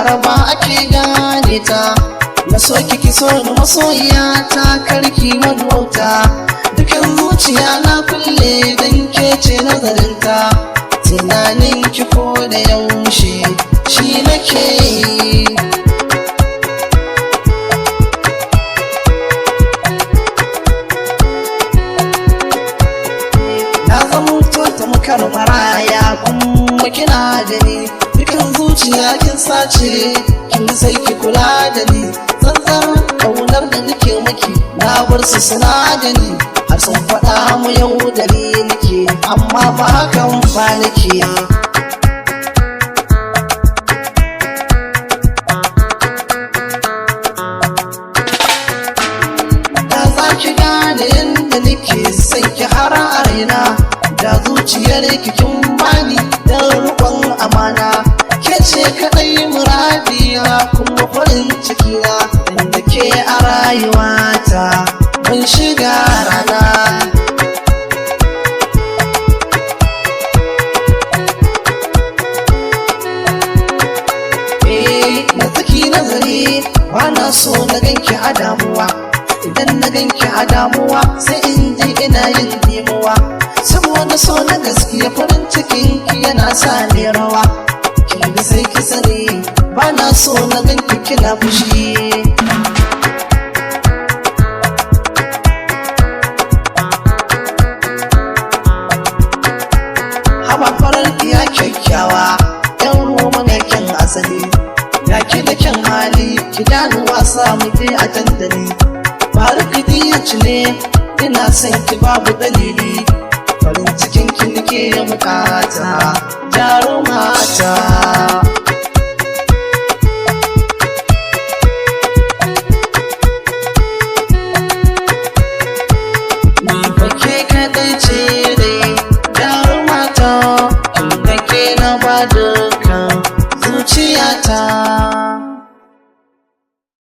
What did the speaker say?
laraba ake gane ta. Na so ki so ni masoyiya ta karki madauta. Dukan zuciya na kulle dan ke ce nazarinta. Tunanin ki ko da yaushe shi nake yi. Na zama tamkar maraya kuma kina da ni. Dukan zuciya kin sace kin sai ki kula da ni. Zanzan kaunar da nake miki na bar su suna gani. Har sun faɗa mu yau da ni nake amma ba hakan ba nake. Da za ki gane yadda nake sai ki har a raina. Da zuciyar kin bani dan riƙon amana. Ke ce kaɗai muradiya kuma farin cikina. Inda ke a rayuwata ban shiga rana. Na tsaki nazari bana so na ganki a damuwa. Idan na ganki a damuwa sai in ji ina yin dimuwa. Saboda so na gaskiya farin cikin ki yana sa ni rawa. Kin ga sai ki sani bana so na ganki kina fushi. Haba farar iya kyakkyawa yan Roma mai kyan asali. Ga ki da kyan hali ki dani wasa mu je a dandali. Barkidi ya cile ina son ki babu dalili. Farin cikin ki nake bukata jarumata.